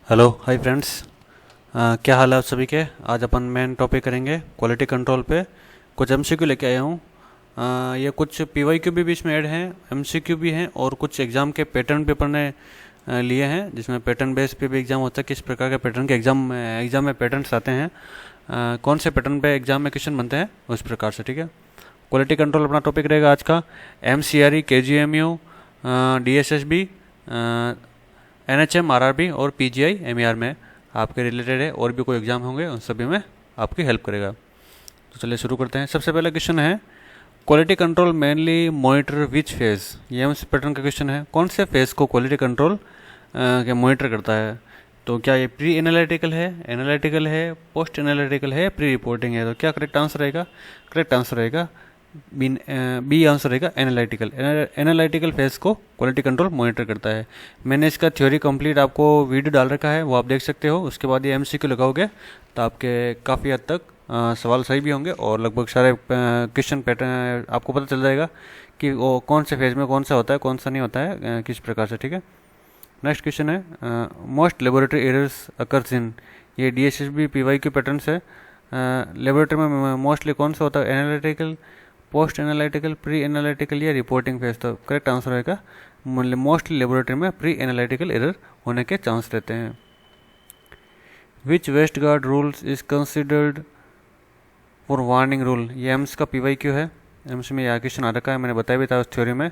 Hello hi friends. क्या हाल है आप सभी के। आज अपन मेन टॉपिक करेंगे क्वालिटी कंट्रोल पे। कुछ एमसीक्यू लेके आया हूँ। ये कुछ पीवाईक्यू भी बीच में ऐड हैं, एमसीक्यू भी हैं और कुछ एग्ज़ाम के पैटर्न पेपर ने लिए हैं, जिसमें पैटर्न बेस पे भी एग्ज़ाम होता है। किस प्रकार के पैटर्न के एग्ज़ाम में पैटर्न्स आते हैं, कौन से पैटर्न पे एग्ज़ाम में क्वेश्चन बनते हैं, उस प्रकार से। ठीक है, क्वालिटी कंट्रोल अपना टॉपिक रहेगा आज का। एमसीआरई, केजीएमयू, डीएसएसबी, एनएचएम, आरआरबी और पीजीआई एमईआर में आपके रिलेटेड है। और भी कोई एग्ज़ाम होंगे उन सभी में आपकी हेल्प करेगा। तो चलिए शुरू करते हैं। सबसे पहला क्वेश्चन है, quality control mainly monitor which phase. ये एमसी पैटर्न का क्वेश्चन है, कौन से फेज को क्वालिटी कंट्रोल के मॉनिटर करता है। तो क्या ये प्री एनालिटिकल है, पोस्ट एनालिटिकल है, प्री रिपोर्टिंग है। तो क्या करेक्ट आंसर रहेगा? करेक्ट आंसर रहेगा बी आंसर रहेगा एनालिटिकल। एनालिटिकल फेज को क्वालिटी कंट्रोल मॉनिटर करता है। मैंने इसका थ्योरी कंप्लीट आपको वीडियो डाल रखा है, वो आप देख सकते हो। उसके बाद ये एमसीक्यू लगाओगे तो आपके काफ़ी हद तक सवाल सही भी होंगे और लगभग सारे क्वेश्चन पैटर्न आपको पता चल जाएगा कि वो कौन से फेज में कौन सा होता है, कौन सा नहीं होता है, किस प्रकार से। ठीक है, नेक्स्ट क्वेश्चन है, most laboratory errors occurs in. ये डीएसएसबी पीवाईक्यू पैटर्न्स है। लेबोरेटरी में मोस्टली कौन सा होता है? Analytical, post analytical, pre analytical या रिपोर्टिंग फेज। तो करेक्ट आंसर रहेगा मोस्टली लेबोरेटरी में प्री एनालिटिकल एरर होने के चांस रहते हैं। Which Westgard rules is considered for warning rule. ये एम्स का पीवाईक्यू है। एम्स में यह क्वेश्चन आ रखा है, मैंने बताया भी था उस थ्योरी में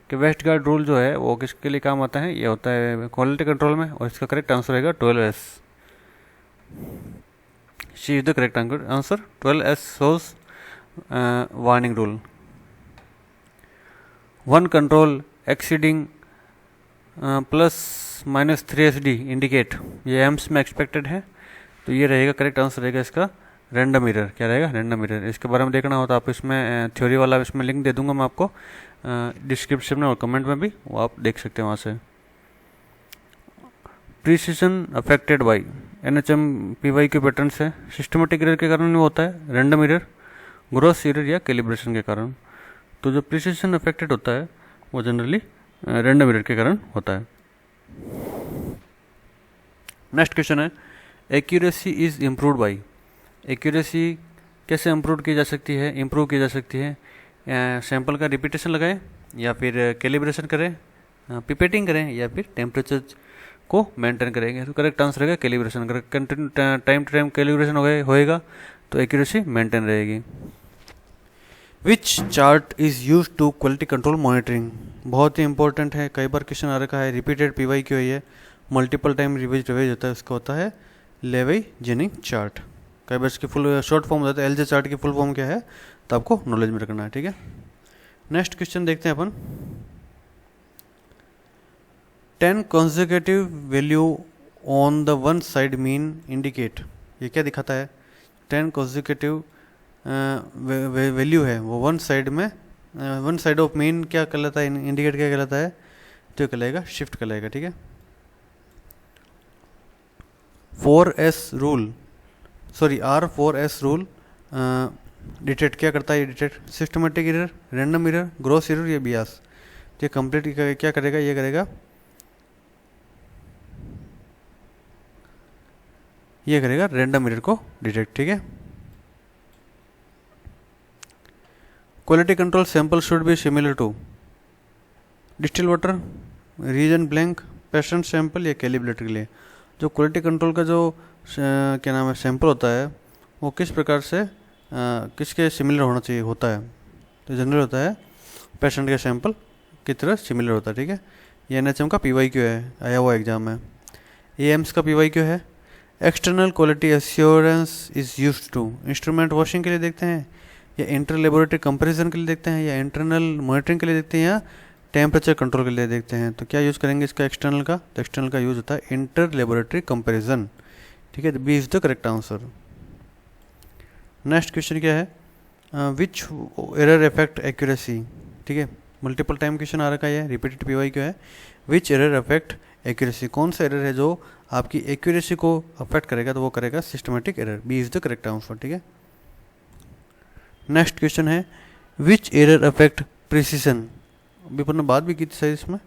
कि वेस्ट गार्ड रूल जो है वो किसके लिए काम आता है। ये होता है क्वालिटी कंट्रोल में, और इसका करेक्ट आंसर रहेगा 12S। She is the correct answer. 12S shows warning rule. One control exceeding plus minus 3SD indicate. ये एम्स में एक्सपेक्टेड है, तो ये रहेगा करेक्ट आंसर रहेगा इसका रैंडम एरर। क्या रहेगा? Random error. इसके बारे में देखना हो तो आप इसमें थ्योरी वाला इसमें लिंक दे दूंगा मैं आपको डिस्क्रिप्शन में और कमेंट में भी, वो आप देख सकते हैं वहाँ से। Precision affected by NHM PYQ pattern से सिस्टमेटिक एरर के कारण होता है, रैंडम एरर, ग्रोस एरर या कैलिब्रेशन के कारण। तो जो प्रिसीजन अफेक्टेड होता है वो जनरली रैंडम एरर के कारण होता है। नेक्स्ट क्वेश्चन है, accuracy is improved by. Accuracy कैसे इम्प्रूव की जा सकती है? सैंपल का रिपीटेशन लगाएं, या फिर कैलिब्रेशन करें, पिपेटिंग करें, या फिर टेम्परेचर को मेंटेन करेंगे। तो करेक्ट आंसर रहेगा कैलिब्रेशन। अगर टाइम टू टाइम कैलिब्रेशन होएगा तो एक्यूरेसी मेंटेन रहेगी। Which chart is use to quality control monitoring. बहुत ही इंपॉर्टेंट है, कई बार क्वेश्चन आ रखा है, रिपीटेड पीवाईक्यू है, मल्टीपल टाइम रिवाइज होता है, उसका होता है लेवी जेनिंग चार्ट। कई बार इसकी फुल शॉर्ट फॉर्म होता है, एलजे चार्ट की फुल फॉर्म क्या है, तो आपको नॉलेज में रखना है। ठीक है, नेक्स्ट क्वेश्चन देखते हैं अपन। 10 consecutive value on the one side mean indicate. ये क्या दिखाता है? 10 consecutive वैल्यू है वो वन साइड में, वन साइड ऑफ मीन क्या कहलाता है, इंडिकेट क्या कहलाता है? तो ये कहलाएगा शिफ्ट कहलाएगा। ठीक है, 4S rule, sorry R4S rule detect क्या करता है? ये detect systematic error, random error, gross error या बियास। ये कंप्लीट क्या करेगा? ये करेगा रैंडम एरर को डिटेक्ट। ठीक है, quality control sample should be similar to distil water, reagent blank, patient sample या कैलिब्रेटेड के लिए। जो क्वालिटी कंट्रोल का जो क्या नाम है सैंपल होता है वो किस प्रकार से किसके सिमिलर होना चाहिए होता है? तो जनरल होता है पेशेंट के सैंपल की तरह सिमिलर होता है। ठीक है, ये एनएचएम का पीवाईक्यू है, आया हुआ एग्जाम में। ये एम्स का पीवाईक्यू है। External quality assurance is used to, instrument washing के लिए देखते हैं, या इंटर लेबोरेटरी कंपैरिजन के लिए देखते हैं, या इंटरनल मॉनिटरिंग के लिए देखते हैं, या टेम्परेचर कंट्रोल के लिए देखते हैं। तो क्या यूज़ करेंगे इसका एक्सटर्नल का? तो एक्सटर्नल का यूज़ होता है इंटर लेबोरेटरी कंपैरिजन। ठीक है, B is the correct answer. Next question क्या है, विच एरर अफेक्ट एक्यूरेसी। ठीक है, मल्टीपल टाइम क्वेश्चन आ रखा है, रिपीटेड पीवाईक्यू है। विच एरर अफेक्ट एक्यूरेसी, कौन सा एरर है जो आपकी एक्यूरेसी को अफेक्ट करेगा? तो वो करेगा systematic error. B is the correct answer. ठीक है, नेक्स्ट क्वेश्चन है, विच एरर अफेक्ट प्रिसीजन। अभी अपन ने बात भी की थी शायद इसमें,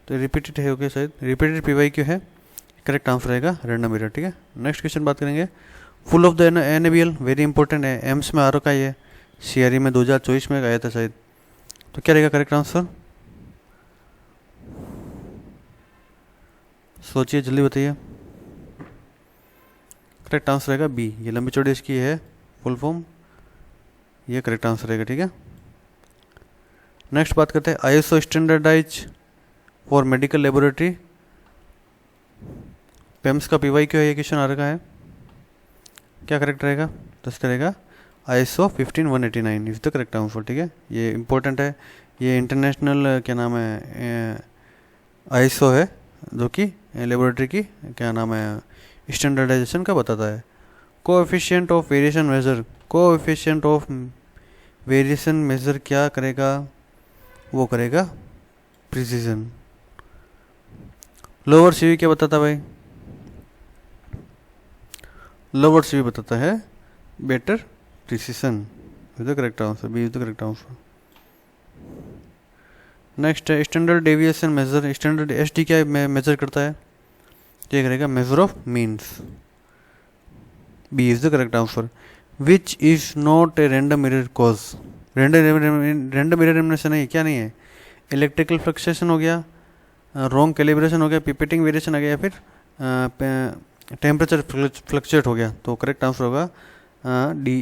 तो रिपीटेड है, ओके शायद रिपीटेड पीवाईक्यू है। करेक्ट आंसर रहेगा रैंडम एरर, ठीक है। नेक्स्ट क्वेश्चन बात करेंगे, full of the NABL, very important है, एम्स में आ रखा है ये, सीआरई में 2024 में आया था शायद, तो क्या रहेगा करेक्ट आंसर, सोचिए जल्दी बताइए। करेक्ट आंसर रहेगा बी, ये लंबी चौड़ी इसकी है फुल फॉर्म, ये करेक्ट आंसर रहेगा, ठीक है। नेक्स्ट बात करते हैं ISO standardize for medical laboratory, पेम्स का पीवाई क्यों है, ये क्वेश्चन आ रखा है, क्या करेक्ट रहेगा, तो इसका रहेगा ISO 15189 is the correct answer, ठीक है। ये इंपॉर्टेंट है, ये इंटरनेशनल क्या नाम है ISO है, जो कि लेबोरेटरी की क्या नाम है स्टैंडर्डाइजेशन का बताता है। Coefficient of variation measure, coefficient of variation measure क्या करेगा, वो करेगा प्रिसीजन। लोअर सीवी क्या बताता भाई, लोअर सीवी बताता है better precision, is the correct answer, B is the correct answer. Next है standard deviation measure, standard SD क्या मेजर करता है, क्या करेगा measure of means, B is the correct answer. Which is not a random error cause, random error में से नहीं, क्या नहीं है, इलेक्ट्रिकल फ्लक्चुएशन हो गया, रॉन्ग कैलिब्रेशन हो गया, पिपेटिंग वेरिएशन आ गया, या फिर टेम्परेचर फ्लक्चुएट हो गया, तो करेक्ट आंसर होगा डी,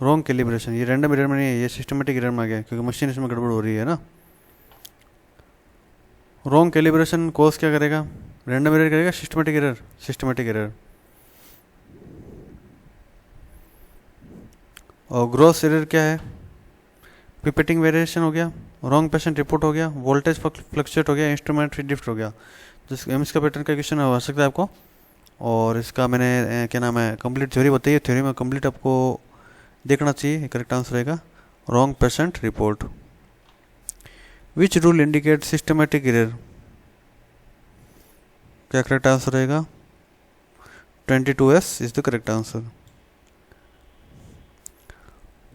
रॉन्ग कैलिब्रेशन। ये रैंडम एरर में नहीं है, ये सिस्टमेटिक एरर में आ गया, क्योंकि मशीन इसमें गड़बड़ हो रही है ना। रॉन्ग कैलिब्रेशन कॉज क्या करेगा, रैंडम एरर करेगा सिस्टमेटिक एरर, सिस्टमेटिक एरर। और ग्रॉस एरर क्या है, पिपेटिंग वेरिएशन हो गया, रॉन्ग पेशेंट रिपोर्ट हो गया, वोल्टेज फ्लक्चुएट हो गया, इंस्ट्रूमेंट ड्रिफ्ट हो गया। जिस एम्स का पैटर्न का क्वेश्चन हो सकता है आपको, और इसका मैंने क्या नाम है कंप्लीट थ्योरी बताई है, थ्योरी में कंप्लीट आपको देखना चाहिए। करेक्ट आंसर रहेगा wrong patient report. Which rule indicate systematic error, क्या करेक्ट आंसर रहेगा 22S is the correct answer.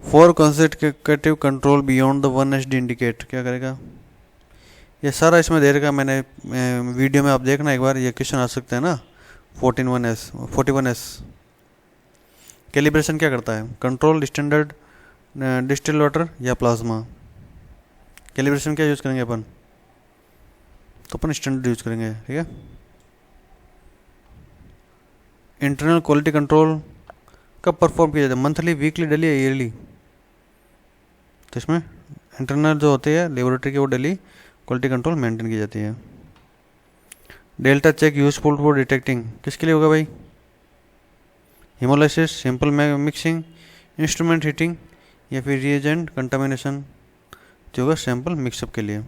For consecutive control beyond the 1SD indicate, क्या करेगा, ये सारा इसमें दे रखा मैंने वीडियो में, आप देखना एक बार, ये क्वेश्चन आ सकते हैं ना। 41S कैलिब्रेशन क्या करता है, कंट्रोल स्टैंडर्ड डिस्टिल वाटर या प्लाज्मा, कैलिब्रेशन क्या यूज़ करेंगे अपन, तो अपन स्टैंडर्ड यूज करेंगे, ठीक है। इंटरनल क्वालिटी कंट्रोल कब परफॉर्म किया जाता है, मंथली, वीकली, डेली या ईयरली, तो इसमें इंटरनल जो होती है लेबोरेटरी की वो डेली क्वालिटी कंट्रोल मेंटेन की जाती है। Delta check useful for detecting, किसके लिए होगा भाई, haemolysis, simple mixing, instrument heating, या फिर रिएजेंट कंटामिनेशन, जो होगा सैंपल मिक्सअप के लिए।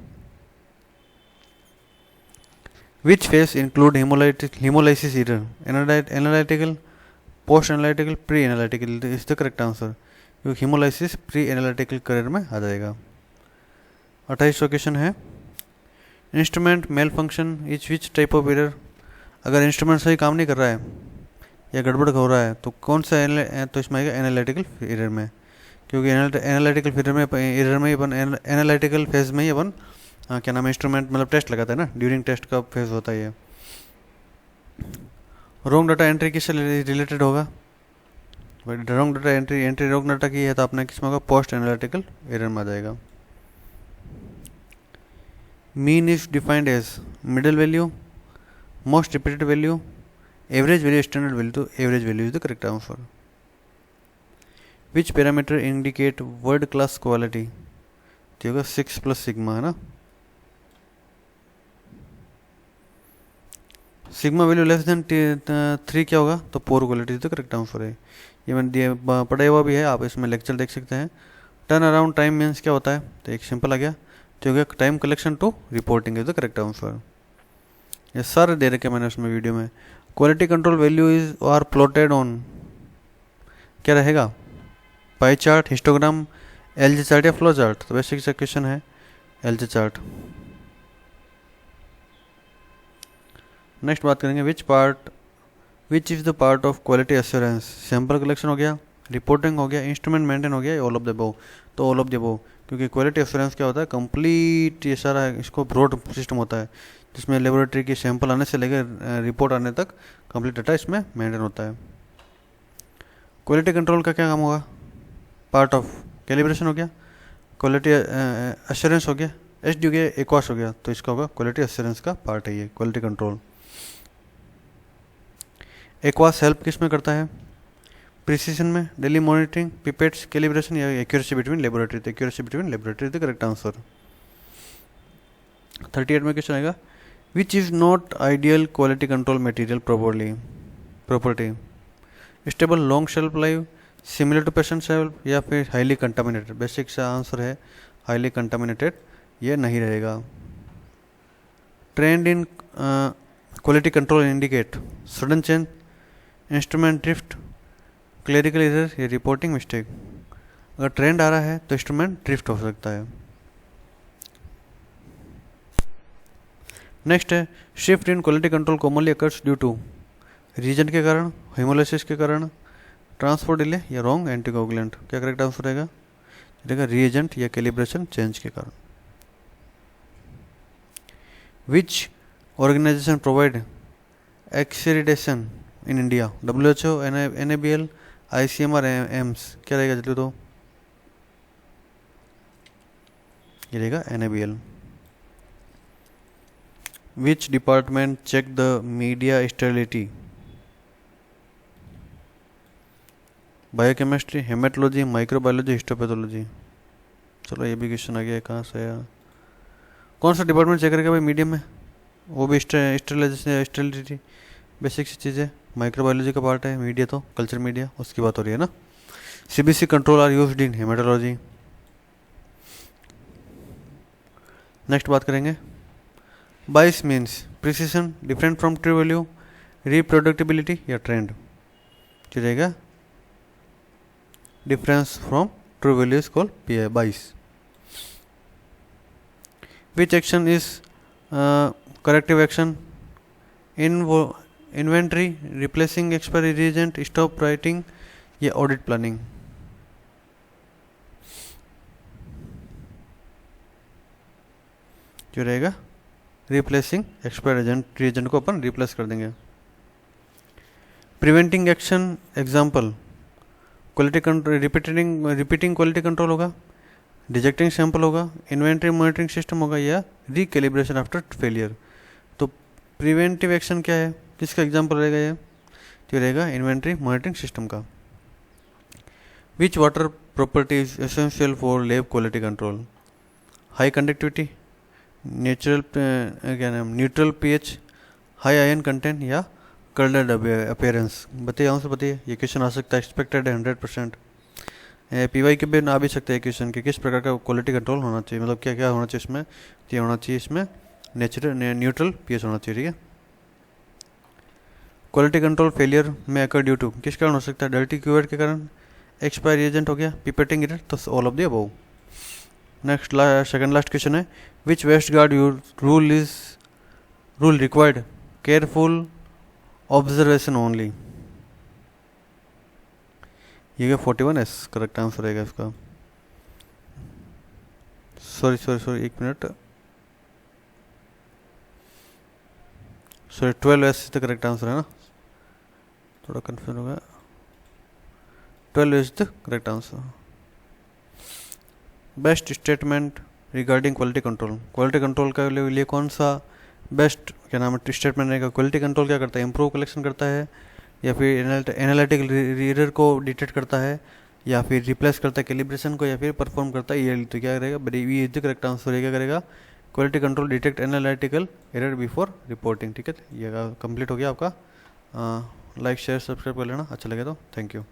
Which phase include hemolysis error, analytical, post analytical, pre analytical, is the correct answer, क्योंकि हिमोलाइसिस प्री एनालिटिकल करियर में आ जाएगा। 28वां क्वेश्चन है instrument malfunction is which type of error, अगर इंस्ट्रूमेंट सही काम नहीं कर रहा है या गड़बड़ हो रहा है तो कौन सा तो इसमें आएगा एनालिटिकल एरर में, क्योंकि एनालिटिकल एरर में अपन एनालिटिकल फेज में ही अपन क्या नाम है इंस्ट्रूमेंट मतलब टेस्ट लगाता है ना, ड्यूरिंग टेस्ट का फेज होता है ये। रॉन्ग डाटा एंट्री किससे रिलेटेड होगा, wrong data entry wrong data की है तो आपने किसमें होगा पोस्ट एनालिटिकल एरर में आ जाएगा। Mean is defined as middle value, most repeated value, average value, standard value, तो average value is the correct answer. Which parameter indicate world class quality, तो होगा 6+ सिग्मा है ना, सिग्मा वैल्यू लेस देन 3 क्या होगा, तो पोर क्वालिटी तो correct answer है। ये मैंने पढ़ा हुआ भी है, आप इसमें लेक्चर देख सकते हैं। टर्न अराउंड टाइम मीन्स क्या होता है, तो एक सिंपल आ गया, तो हो गया time collection to reporting is the correct answer. ये सारे दे रखे मैंने उसमें वीडियो में। Quality control value is are plotted on, क्या रहेगा, pie chart, histogram, LG chart या फ्लो चार्ट, तो बेसिक सा क्वेश्चन है LG चार्ट। नेक्स्ट बात करेंगे which is the part of quality assurance, sample collection हो गया, रिपोर्टिंग हो गया, इंस्ट्रूमेंट मेंटेन हो गया, ऑल ऑफ द अबव। तो ऑल ऑफ द अबव, क्योंकि क्वालिटी एश्योरेंस क्या होता है, कंप्लीट ये सारा इसको ब्रॉड सिस्टम होता है जिसमें लेबोरेटरी की सैंपल आने से लेकर रिपोर्ट आने तक कंप्लीट डाटा इसमें मेंटेन होता है। क्वालिटी कंट्रोल का क्या काम होगा, पार्ट ऑफ कैलिब्रेशन हो गया, क्वालिटी एश्योरेंस हो गया, एच डी हो गया, एक्वास हो गया, तो इसका होगा क्वालिटी एश्योरेंस का पार्ट है ये क्वालिटी कंट्रोल। एक्वास हेल्प किस में करता है, प्रिसीजन में, डेली मॉनिटरिंग, पिपेट्स, कैलिब्रेशन या एक्यूरेसी बिटवीन लेबोरेटरी। तो accuracy between laboratory the correct answer. 38 में क्वेश्चन आएगा, which is not ideal quality control material property, stable, long shelf life, similar to patient shelf या फिर highly contaminated. Basic सा answer है highly contaminated, ये नहीं रहेगा। Trend in quality control indicate sudden change, instrument drift, clerical error या reporting mistake. अगर trend आ रहा है तो इंस्ट्रूमेंट ड्रिफ्ट हो सकता है। नेक्स्ट है, shift in quality control commonly occurs due to, reason के कारण, हेमोलिसिस के कारण, ट्रांसपोर्ट डिले या रॉन्ग एंटीकोगुलेंट। क्या करेक्ट आंसर रहेगा रीएजेंट या कैलिब्रेशन चेंज के कारण। Which organization provide accreditation in India, WHO, NABL, ICMR, AIIMS. क्या रहेगा जल्दी तो, ये रहेगा NABL। Which department check the media sterility, biochemistry, hematology, microbiology, histopathology. चलो ये भी क्वेश्चन आ गया, कहाँ से आया, कौन सा डिपार्टमेंट चेक करेगा भाई मीडियम में, वो भी स्टेरिलाइजेशन या स्टेरिलिटी, बेसिक सी चीज़ है। माइक्रोबायोलॉजी का पार्ट है मीडिया, तो कल्चर मीडिया उसकी बात हो रही है ना। CBC control are used in hematology. Next बात करेंगे, bias means precision, different from true value, reproducibility या ट्रेंड। जो रहेगा difference from true value is called PI bias. Which action is corrective action, inventory, replacing expiry reagent, stop writing या audit planning. जो रहेगा replacing expiry reagent को अपन replace कर देंगे। Preventing action example, quality control, repeating quality control होगा, डिजेक्टिंग sample होगा, inventory monitoring system होगा या रिकैलिब्रेशन आफ्टर फेलियर। तो प्रिवेंटिव एक्शन क्या है, किसका एग्जाम्पल रहेगा ये, तो रहेगा इन्वेंट्री मॉनिटरिंग सिस्टम का। Which water property is essential for lab quality control, high conductivity, natural क्या नाम neutral pH, high ion content या कलर्ड अपीयरेंस। बताइए आंसर बताइए, ये क्वेश्चन आ सकता है, एक्सपेक्टेड है 100%। PY के भी आ भी सकते हैं क्वेश्चन कि किस प्रकार का क्वालिटी कंट्रोल होना चाहिए, मतलब क्या क्या होना चाहिए इसमें, ये होना चाहिए इसमें न्यूट्रल pH होना चाहिए, ठीक है। क्वालिटी कंट्रोल फेलियर में अकर ड्यू टू, किस कारण हो सकता है, डर्टी क्यूवेट के कारण, एक्सपायर एजेंट हो गया, पिपेटिंग एरर, तो all of the above. Next second last question है, which Westgard rule required careful observation only. ये 41S करेक्ट आंसर रहेगा इसका। सॉरी एक मिनट, sorry 12S the correct answer है ना, थोड़ा कंफ्यूज हो गया। 12 is the correct answer. Best statement regarding quality control, quality control के लिए कौन सा बेस्ट क्या नाम है स्टेटमेंट रहेगा। क्वालिटी कंट्रोल क्या करता है, इंप्रूव कलेक्शन करता है या फिर एनालिटिकल एरर को डिटेक्ट करता है या फिर रिप्लेस करता है कैलिब्रेशन को या फिर परफॉर्म करता है, ये तो क्या रहेगा, बट ये इज द करेक्ट आंसर। क्या करेगा, quality control detect analytical error before reporting, ठीक है। ये कंप्लीट हो गया आपका। लाइक शेयर सब्सक्राइब कर लेना, अच्छा लगे तो थैंक यू।